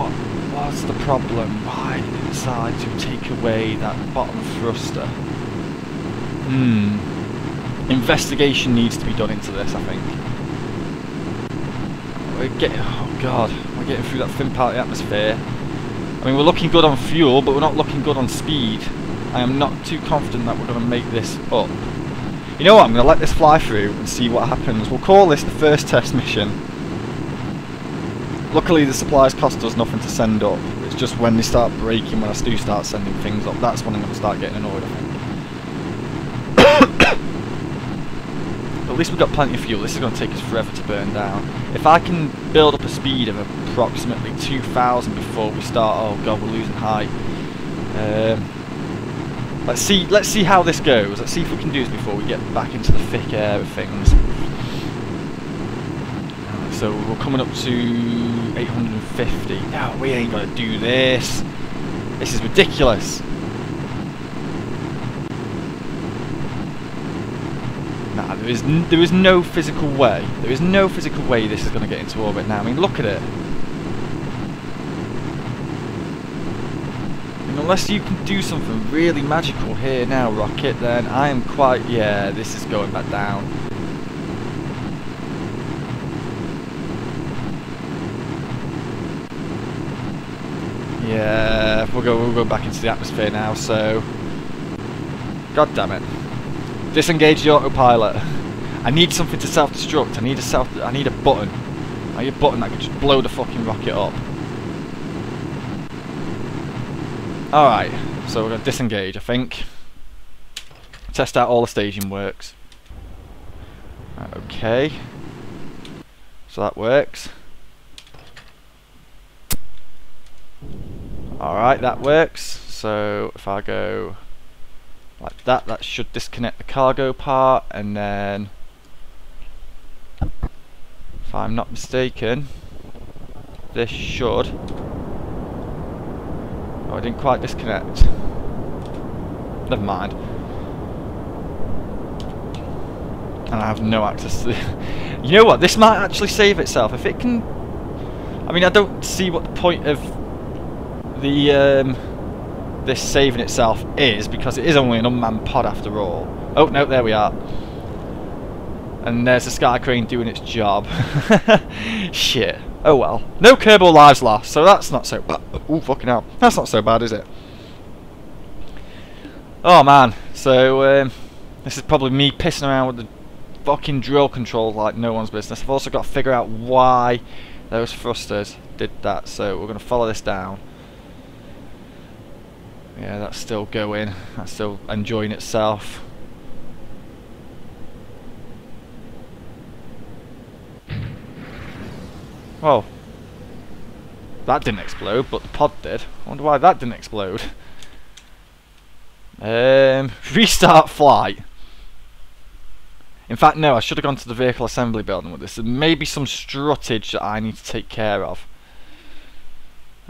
What's the problem? Why did it decide to take away that bottom thruster? Investigation needs to be done into this, I think. Oh god, we're getting through that thin part of the atmosphere. I mean, we're looking good on fuel, but we're not looking good on speed. I am not too confident that we're going to make this up. You know what, I'm going to let this fly through and see what happens. We'll call this the first test mission. Luckily the supplies cost us nothing to send up. It's just when they start breaking, when I do start sending things up, that's when I'm going to start getting annoyed, I think. At least we've got plenty of fuel. This is going to take us forever to burn down. If I can build up a speed of approximately 2,000 before we start... Oh god, we're losing height. Let's see how this goes. Let's see if we can do this before we get back into the thick air of things. So we're coming up to 850. No, we ain't gonna do this. This is ridiculous. Nah, there is no physical way. There is no physical way this is gonna get into orbit now. I mean, look at it. Unless you can do something really magical here now, Rocket, then I am quite... Yeah, this is going back down. Yeah, we'll go back into the atmosphere now, so... God damn it. Disengage the autopilot. I need something to self-destruct. I need a button. I need a button that can just blow the fucking rocket up. Alright, so we're going to disengage, I think. Test out all the staging works. Right, okay. So that works. Alright, that works. So if I go like that, that should disconnect the cargo part, and then, if I'm not mistaken, this should... Oh, I didn't quite disconnect. Never mind. And I have no access to the... You know what? This might actually save itself. If it can... I mean, I don't see what the point of the this saving itself is, because it is only an unmanned pod after all. Oh, no, there we are. And there's the Sky Crane doing its job. Shit. Oh well. No Kerbal lives lost, so that's not so bad. Ooh, fucking hell. That's not so bad, is it? Oh man. So, this is probably me pissing around with the fucking drill controls like no one's business. I've also got to figure out why those thrusters did that, so we're going to follow this down. Yeah, that's still going. That's still enjoying itself. Oh, that didn't explode, but the pod did. I wonder why that didn't explode. Restart flight. In fact, no, I should have gone to the vehicle assembly building with this. There may be some struttage that I need to take care of.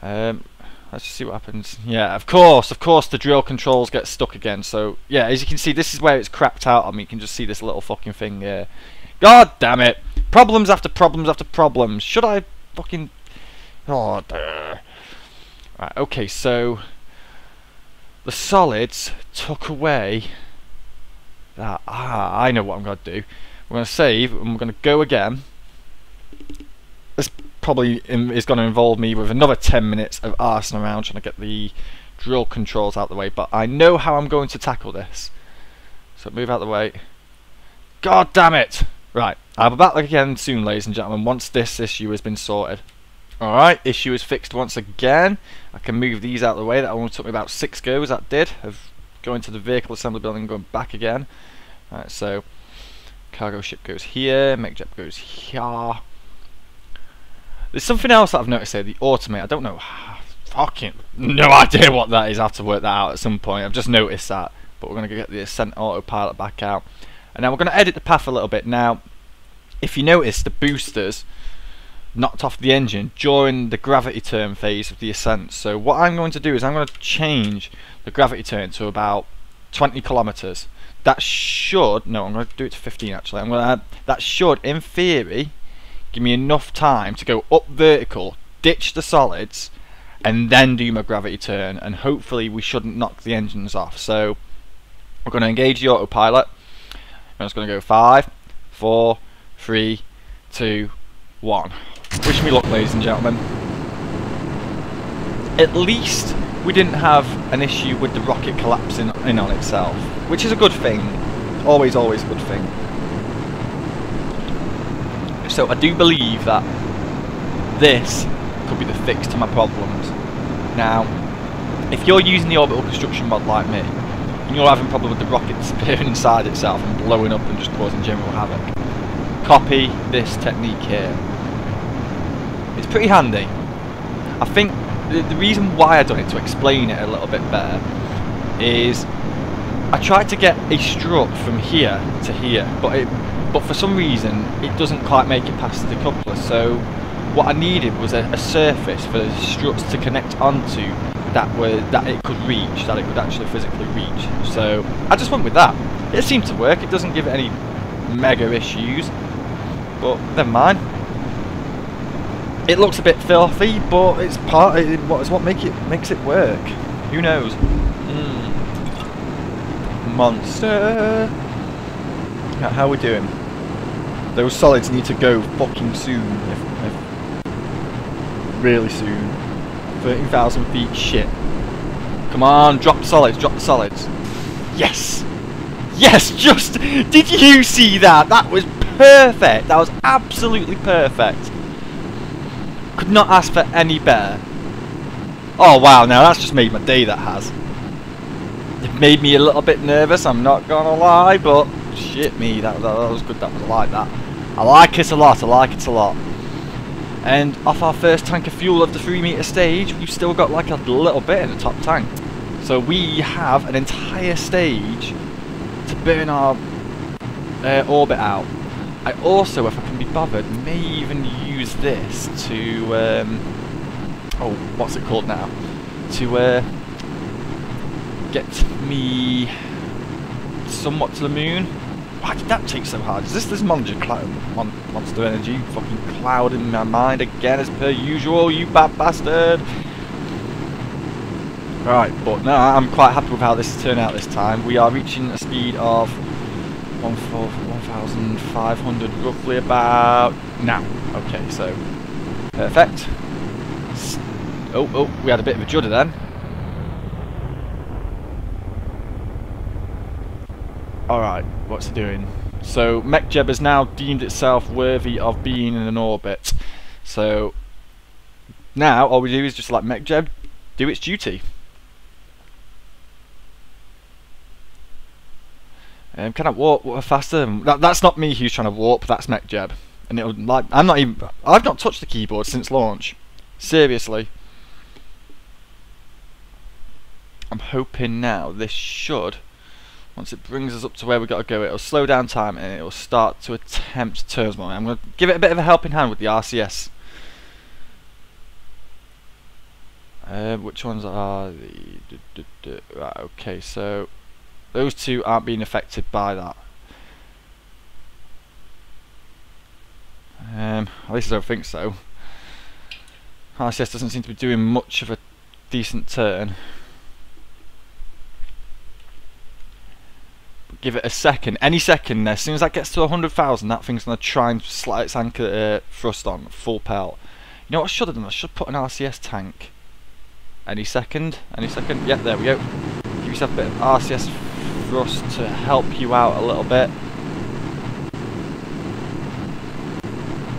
Let's just see what happens. Yeah, of course the drill controls get stuck again. So, yeah, as you can see, this is where it's crapped out on me. You can just see this little fucking thing here. God damn it! Problems after problems after problems. Should I fucking... Oh, duh. Right, okay, so... The solids took away... that. Ah, I know what I'm going to do. We're going to save, and we're going to go again. This probably is going to involve me with another 10 minutes of arsing around trying to get the drill controls out of the way, but I know how I'm going to tackle this. So move out of the way. God damn it! Right, I'll be back again soon, ladies and gentlemen, once this issue has been sorted. Alright, issue is fixed once again. I can move these out of the way. That only took me about 6 goes, that did, of going to the vehicle assembly building and going back again. Alright, so cargo ship goes here, Mechjeb goes here. There's something else that I've noticed here, the automate. I don't know, fucking no idea what that is. I have to work that out at some point. I've just noticed that. But we're going to get the Ascent autopilot back out. And now we're going to edit the path a little bit. Now, if you notice, the boosters knocked off the engine during the gravity turn phase of the Ascent. So what I'm going to do is I'm going to change the gravity turn to about 20 kilometers. That should, no, I'm going to do it to 15 actually. That should, in theory, give me enough time to go up vertical, ditch the solids, and then do my gravity turn, and hopefully we shouldn't knock the engines off. So we're going to engage the autopilot. I'm just going to go 5, 4, 3, 2, 1. Wish me luck, ladies and gentlemen. At least we didn't have an issue with the rocket collapsing in on itself, which is a good thing. Always a good thing. So I do believe that this could be the fix to my problems. Now, if you're using the orbital construction mod like me, and you're having a problem with the rocket disappearing inside itself and blowing up and just causing general havoc, copy this technique here. It's pretty handy. I think the reason why I done it, to explain it a little bit better, is I tried to get a strut from here to here, but for some reason it doesn't quite make it past the decoupler. So what I needed was a surface for the struts to connect onto that it could reach, that it could actually physically reach. So I just went with that. It seemed to work. It doesn't give it any mega issues, but never mind. It looks a bit filthy, but it's what makes it work. Who knows? Monster. How are we doing? Those solids need to go fucking soon. If really soon. 13,000 feet. Shit. Come on, drop the solids. Drop the solids. Yes. Yes. Just. Did you see that? That was perfect. That was absolutely perfect. Could not ask for any better. Oh wow, now that's just made my day, that has. It made me a little bit nervous, I'm not gonna lie, but shit me, that was good, I like that. I like it a lot, I like it a lot. And off our first tank of fuel of the 3-metre stage, we've still got like a little bit in the top tank. So we have an entire stage to burn our orbit out. I also, if I can be bothered, may even use this to, oh, what's it called now? To get me somewhat to the moon. Why did that take so hard? Is this Monster Energy fucking cloud in my mind again as per usual, you bad bastard? Right, but no, I'm quite happy with how this has turned out this time. We are reaching a speed of 1,500 roughly about now. Okay, so perfect. Oh, we had a bit of a judder then. Alright, what's it doing? So Mechjeb has now deemed itself worthy of being in an orbit. So now all we do is just let Mechjeb do its duty. Can I warp faster? That's not me who's trying to warp, that's Mechjeb. And it'll like I've not touched the keyboard since launch. Seriously. I'm hoping now this should, once it brings us up to where we gotta go, it'll slow down time and it'll start to attempt turns more. I'm gonna give it a bit of a helping hand with the RCS. Which ones are the right, okay, so those two aren't being affected by that. At least I don't think so. RCS doesn't seem to be doing much of a decent turn. But give it a second, any second. As soon as that gets to 100,000, that thing's gonna try and slide its anchor thrust on full pelt. You know what I should have done? I should put an RCS tank. Any second, Yep, there we go. Give yourself a bit of RCS thrust to help you out a little bit.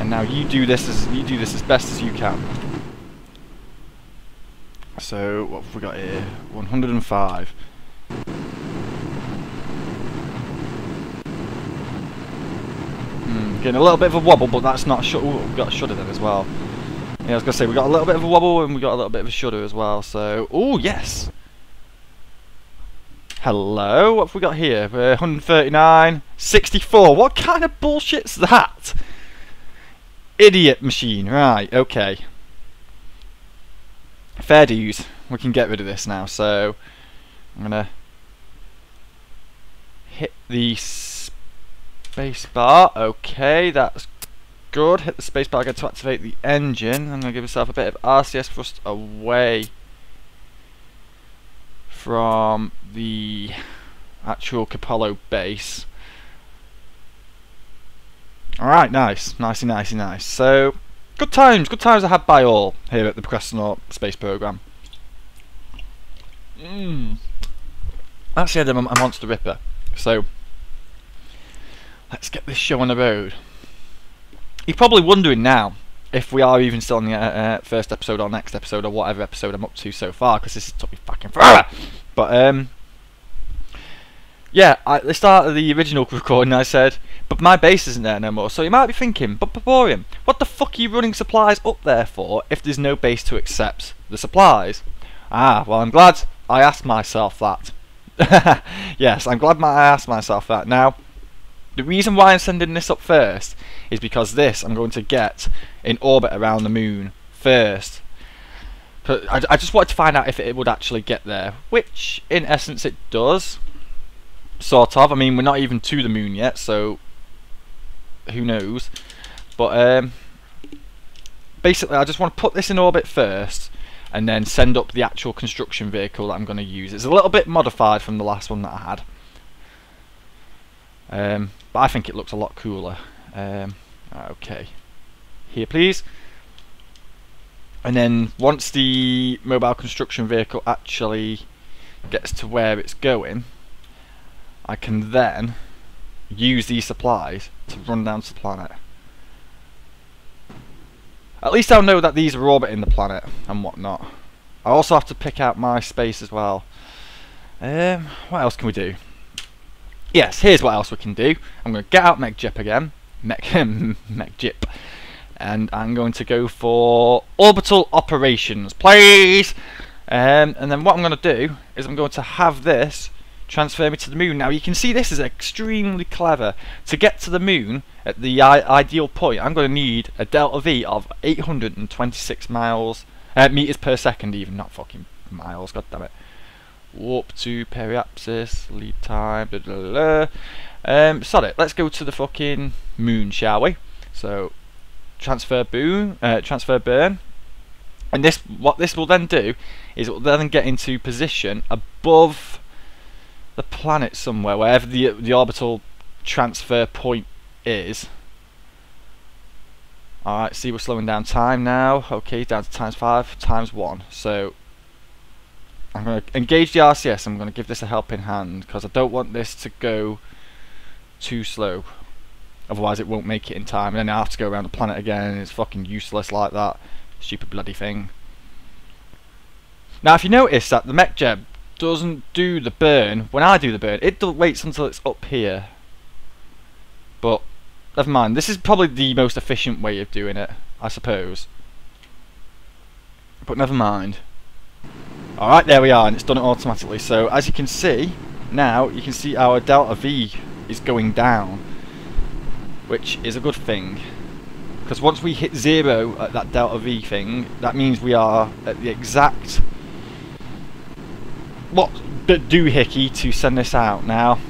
And now you do this as best as you can. So what have we got here? 105. Getting a little bit of a wobble, but that's not a shudder. Ooh, we've got a shudder then as well. Yeah, I was gonna say we got a little bit of a wobble and we got a little bit of a shudder as well. So, oh yes. Hello, what have we got here? 139, 64. What kind of bullshit's that? Idiot machine. Right, okay. Fair dues. We can get rid of this now. So I'm gonna hit the space bar. Okay, that's good. Hit the spacebar again to activate the engine. I'm going to give myself a bit of RCS thrust away from the actual Kerbal base. Alright, nice. Nice. So, good times I had by all here at the Procrastinaut space program. That's the end of a Monster Ripper. So, let's get this show on the road. You're probably wondering now if we are even still on the first episode or next episode or whatever episode I'm up to so far, because this has took me fucking forever. But yeah, at the start of the original recording I said, but my base isn't there no more. So you might be thinking, but Pleborian, what the fuck are you running supplies up there for if there's no base to accept the supplies? Ah, well, I'm glad I asked myself that. Yes, I'm glad I asked myself that. Now, the reason why I'm sending this up first is because this I'm going to get in orbit around the moon first. I just wanted to find out if it would actually get there, which in essence it does. Sort of. I mean, we're not even to the moon yet, so who knows. But basically I just want to put this in orbit first and then send up the actual construction vehicle that I'm going to use. It's a little bit modified from the last one that I had. But I think it looks a lot cooler. Okay. Here please. And then once the mobile construction vehicle actually gets to where it's going, I can then use these supplies to run down to the planet. At least I'll know that these are orbiting the planet and whatnot. I also have to pick out my space as well. What else can we do? Yes, here's what else we can do. I'm going to get out Mechjeb again. Mechjeb. And I'm going to go for orbital operations, please. And then what I'm going to do is I'm going to have this transfer me to the moon. Now you can see this is extremely clever. To get to the moon at the ideal point, I'm going to need a delta V of 826 meters per second, even, not fucking miles. God damn it. Warp to periapsis, lead time. Blah, blah, blah. Sod it. Let's go to the fucking moon, shall we? So transfer burn, and what this will then do is it will then get into position above the planet somewhere, wherever the orbital transfer point is. Alright, see, we're slowing down time now. Okay, down to ×5, ×1. So I'm going to engage the RCS. I'm going to give this a helping hand because I don't want this to go too slow. Otherwise it won't make it in time, and then I have to go around the planet again, and it's fucking useless like that. Stupid bloody thing. Now if you notice that the Mechjeb doesn't do the burn when I do the burn, it waits until it's up here. But never mind, this is probably the most efficient way of doing it, I suppose. But never mind. Alright, there we are, and it's done it automatically. So as you can see, now you can see our delta V is going down, which is a good thing, because once we hit 0 at that delta V thing, that means we are at the exact doohickey to send this out. Now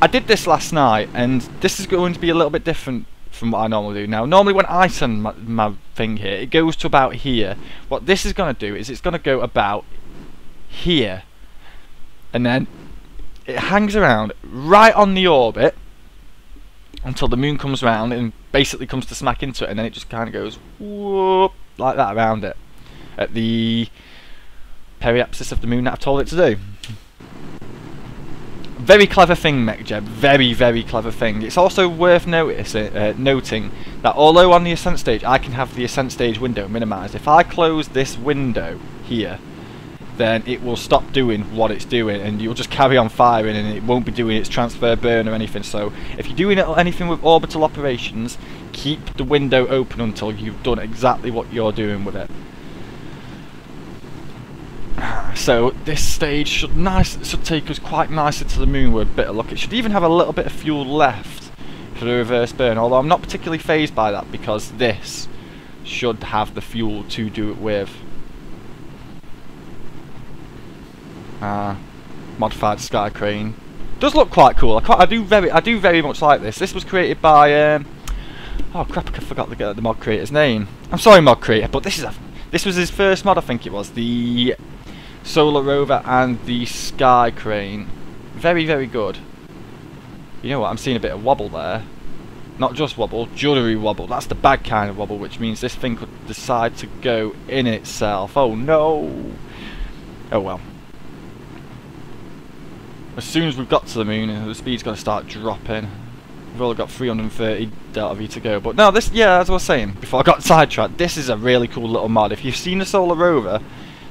I did this last night, and this is going to be a little bit different from what I normally do. Now normally when I send my thing here, it goes to about here. What this is going to do is it's going to go about here, and then it hangs around right on the orbit until the moon comes round and basically comes to smack into it, and then it just kind of goes whoop like that around it at the periapsis of the moon that I've told it to do. Very clever thing, Mechjeb. Very, very clever thing. It's also worth noting that although on the ascent stage I can have the ascent stage window minimised, if I close this window here, then it will stop doing what it's doing, and you'll just carry on firing, and it won't be doing its transfer burn or anything. So if you're doing anything with orbital operations, keep the window open until you've done exactly what you're doing with it. So this stage should take us quite nicely to the moon with a bit of luck. It should even have a little bit of fuel left for the reverse burn, although I'm not particularly phased by that because this should have the fuel to do it with. Modified sky crane does look quite cool. I do very much like this. This was created by Oh crap, I forgot the mod creator's name. I'm sorry, mod creator, but this was his first mod, I think it was. The Solar Rover and the Sky Crane. Very, very good. You know what, I'm seeing a bit of wobble there. Not just wobble, juddery wobble. That's the bad kind of wobble, which means this thing could decide to go in itself. Oh no! Oh well. As soon as we've got to the moon, the speed's going to start dropping. We've only got 330 delta V to go. But no, this, yeah, as I was saying before I got sidetracked, this is a really cool little mod. If you've seen the Solar Rover,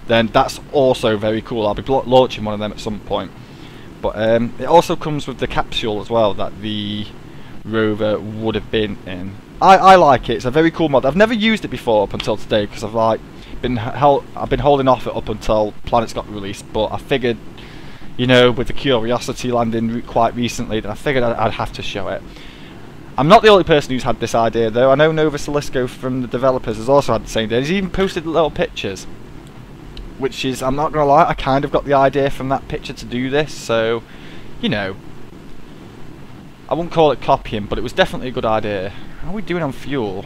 then that's also very cool. I'll be launching one of them at some point. But it also comes with the capsule as well that the rover would have been in. I like it. It's a very cool mod. I've never used it before up until today because I've been holding off it up until Planets got released. But I figured, you know, with the Curiosity landing quite recently, then I figured I'd have to show it. I'm not the only person who's had this idea though. I know Nova Salisco from the developers has also had the same idea. He's even posted little pictures, which is, I'm not gonna lie, I kind of got the idea from that picture to do this, so, you know, I wouldn't call it copying, but it was definitely a good idea. How are we doing on fuel?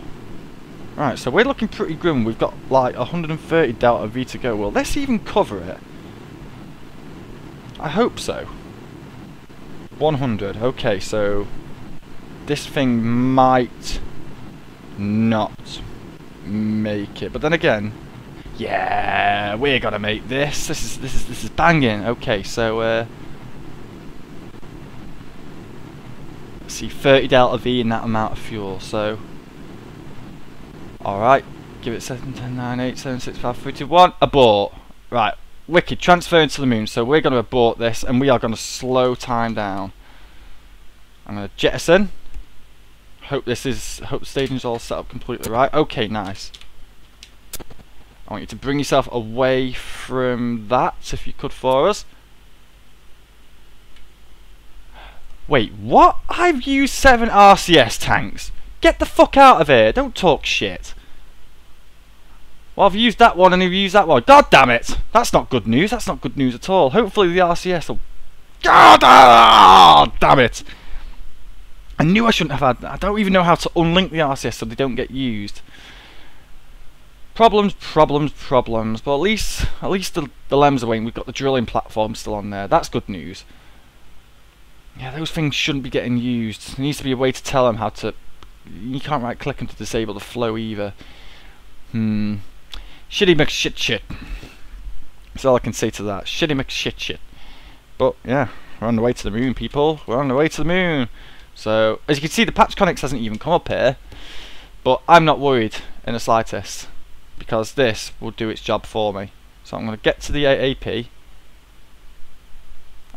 Right, so we're looking pretty grim. We've got like 130 delta V to go. Will this even cover it? I hope so. 100. Okay, so this thing might not make it, but then again, yeah, we're gonna make this. This is banging. Okay, so let's see, 30 delta V in that amount of fuel. So, all right, give it 7, 10, 9, 8, 7, 6, 5, 3, 2, 1. Abort. Right, wicked. Transferring to the moon. So we're gonna abort this, and we are gonna slow time down. I'm gonna jettison. Hope the staging's all set up completely right. Okay, nice. I want you to bring yourself away from that, if you could, for us. Wait, what? I've used 7 RCS tanks. Get the fuck out of here. Don't talk shit. Well, I've used that one and I've used that one. God damn it. That's not good news. That's not good news at all. Hopefully the RCS will... God damn it. I knew I shouldn't have had... I don't even know how to unlink the RCS so they don't get used. Problems. But at least the LEM's away and we've got the drilling platform still on there. That's good news. Yeah, those things shouldn't be getting used. There needs to be a way to tell them how to... You can't right click them to disable the flow either. Shitty McShit. That's all I can say to that. Shitty McShit. But yeah, we're on the way to the moon, people. We're on the way to the moon. So, as you can see, the patch connects hasn't even come up here. But I'm not worried in the slightest, because this will do its job for me. So I'm going to get to the AAP.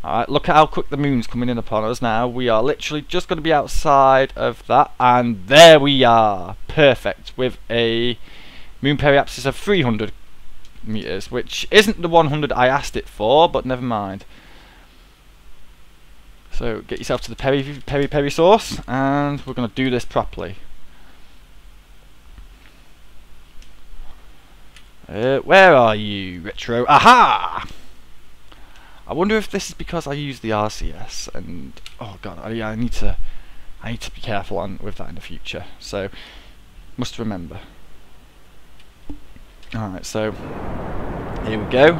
Alright, look at how quick the moon's coming in upon us now. We are literally just going to be outside of that, and there we are. Perfect, with a moon periapsis of 300 meters, which isn't the 100 I asked it for, but never mind. So get yourself to the peri source, and we're going to do this properly. Where are you, Retro? Aha! I wonder if this is because I use the RCS, and oh god, I need to be careful with that in the future. So must remember. All right, so here we go.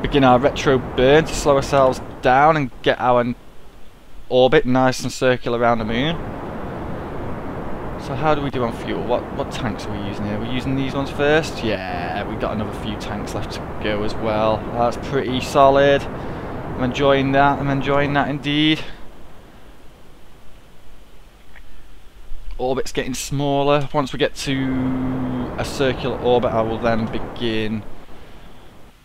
Begin our retro burn to slow ourselves down and get our orbit nice and circular around the moon. So how do we do on fuel? What tanks are we using here? We're using these ones first? Yeah, we've got another few tanks left to go as well. That's pretty solid. I'm enjoying that. I'm enjoying that indeed. Orbit's getting smaller. Once we get to a circular orbit, I will then begin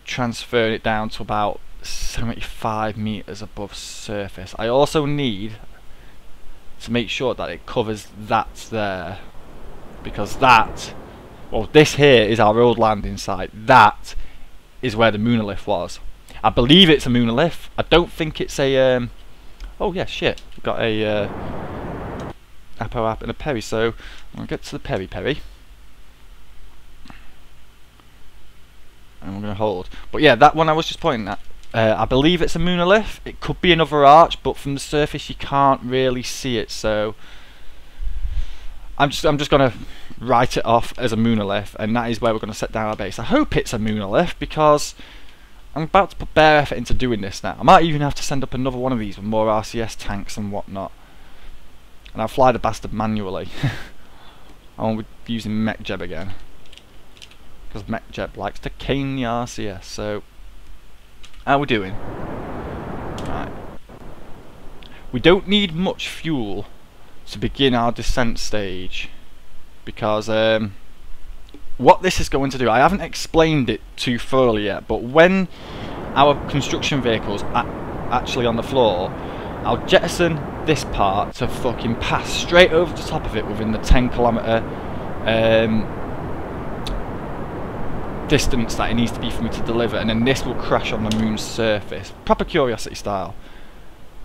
transferring it down to about 75 meters above surface. I also need to make sure that it covers that there, because that, well, this here is our old landing site. That is where the monolith was. I believe it's a monolith. I don't think it's a oh yeah, shit, we've got a Apo app and a peri, so I'll get to the peri and we're going to hold. But yeah, that one I was just pointing at, I believe it's a monolith. It could be another arch, but from the surface you can't really see it, so I'm just gonna write it off as a monolith, and that is where we're gonna set down our base. I hope it's a monolith because I'm about to put bare effort into doing this now. I might even have to send up another one of these with more RCS tanks and whatnot, and I'll fly the bastard manually. I'll be using Mechjeb again because Mechjeb likes to cane the RCS. So how are we doing? Right. We don't need much fuel to begin our descent stage, because what this is going to do, I haven't explained it too thoroughly yet, but when our construction vehicle's actually on the floor, I'll jettison this part to fucking pass straight over the top of it within the 10-kilometre distance that it needs to be for me to deliver, and then this will crash on the moon's surface, proper Curiosity style.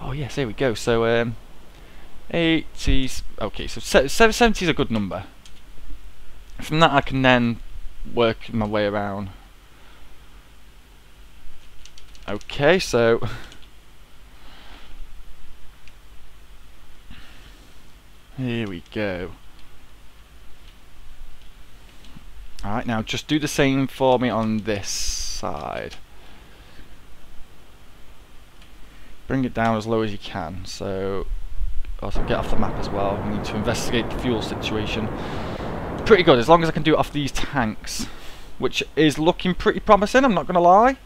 Oh yes, here we go. So 80s, okay, so 70 is a good number. From that I can then work my way around. Okay, so here we go. Alright, now just do the same for me on this side. Bring it down as low as you can. So also get off the map as well. We need to investigate the fuel situation. Pretty good, as long as I can do it off these tanks, which is looking pretty promising, I'm not going to lie,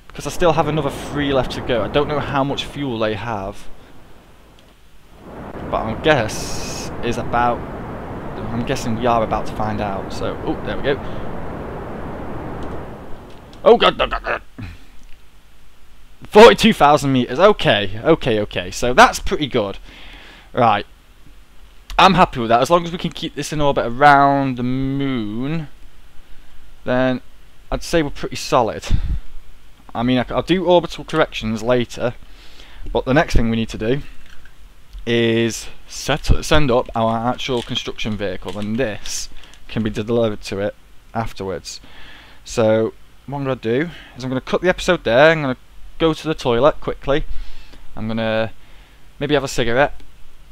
because I still have another 3 left to go. I don't know how much fuel they have, but I'm guessing we are about to find out. So, oh, there we go. Oh god, no, no, no. 42,000 meters. Okay. So that's pretty good. Right. I'm happy with that. As long as we can keep this in orbit around the moon, then I'd say we're pretty solid. I mean, I'll do orbital corrections later, but the next thing we need to do is send up our actual construction vehicle, and this can be delivered to it afterwards. So what I'm going to do is I'm going to cut the episode there. I'm going to go to the toilet quickly. I'm going to maybe have a cigarette,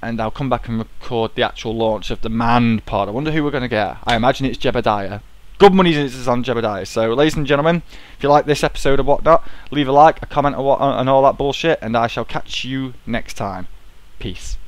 and I'll come back and record the actual launch of the manned pod. I wonder who we're going to get. I imagine it's Jebediah. Good money is on Jebediah. So, ladies and gentlemen, if you like this episode or whatnot, leave a like, a comment, and all that bullshit, and I shall catch you next time. Peace.